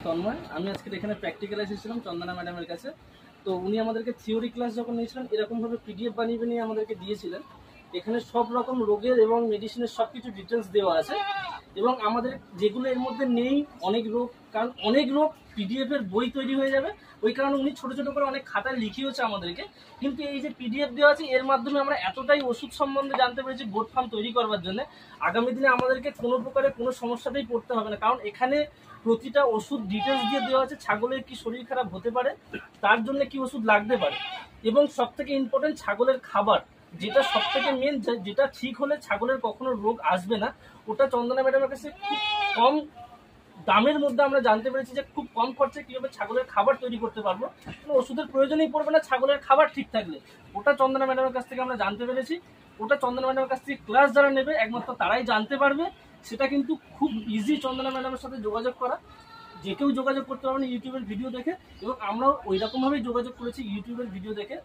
তন্ময়, আমি আজকে এখানে প্র্যাকটিক্যাল এসেছিলাম চন্দনা ম্যাডামের কাছে। তো উনি আমাদেরকে থিওরি ক্লাস যখন নিয়েছিলেন এরকমভাবে পিডিএফ বানিয়ে আমাদেরকে দিয়েছিলেন। এখানে সব রকম রোগের এবং মেডিসিনের সব কিছু ডিটেলস দেওয়া আছে এবং আমাদের যেগুলো এর মধ্যে নেই অনেক রোগ, কারণ অনেক রোগ পিডিএফ এর বই তৈরি হয়ে যাবে, ওই কারণে উনি ছোট ছোট করে অনেক খাতায় লিখিয়েছে আমাদেরকে। কিন্তু এই যে পিডিএফ দেওয়া আছে এর মাধ্যমে আমরা এতটাই ওষুধ সম্বন্ধে জানতে পেরেছি গোট ফার্ম তৈরি করবার জন্য, আগামী দিনে আমাদেরকে কোনো প্রকারে কোনো সমস্যাতেই পড়তে হবে না, কারণ এখানে প্রতিটা ওষুধ ডিটেলস দিয়ে দেওয়া আছে। ছাগলের কি শরীর খারাপ হতে পারে, তার জন্য কি ওষুধ লাগতে পারে, এবং সব থেকে ইম্পর্টেন্ট ছাগলের খাবার, যেটা সব থেকে মেন, যেটা ঠিক হলে ছাগলের কখনো রোগ আসবে না, ওটা চন্দনা ম্যাডামের কাছে খুব কম দামের মধ্যে আমরা জানতে পেরেছি যে খুব কম খরচে কিভাবে ছাগলের খাবার তৈরি করতে পারবো, কোনো ওষুধের প্রয়োজনই পড়বে না ছাগলের খাবার ঠিক থাকলে। ওটা চন্দনা ম্যাডামের কাছ থেকে আমরা জানতে পেরেছি। ওটা চন্দনা ম্যাডামের কাছ থেকে ক্লাস যারা নেবে একমাত্র তারাই জানতে পারবে। সেটা কিন্তু খুব ইজি চন্দনা ম্যাডামের সাথে যোগাযোগ করা, যে কেউ যোগাযোগ করতে পারবেন ইউটিউবের ভিডিও দেখে, এবং আমরাও ওই রকমভাবেই যোগাযোগ করেছি ইউটিউবের ভিডিও দেখে।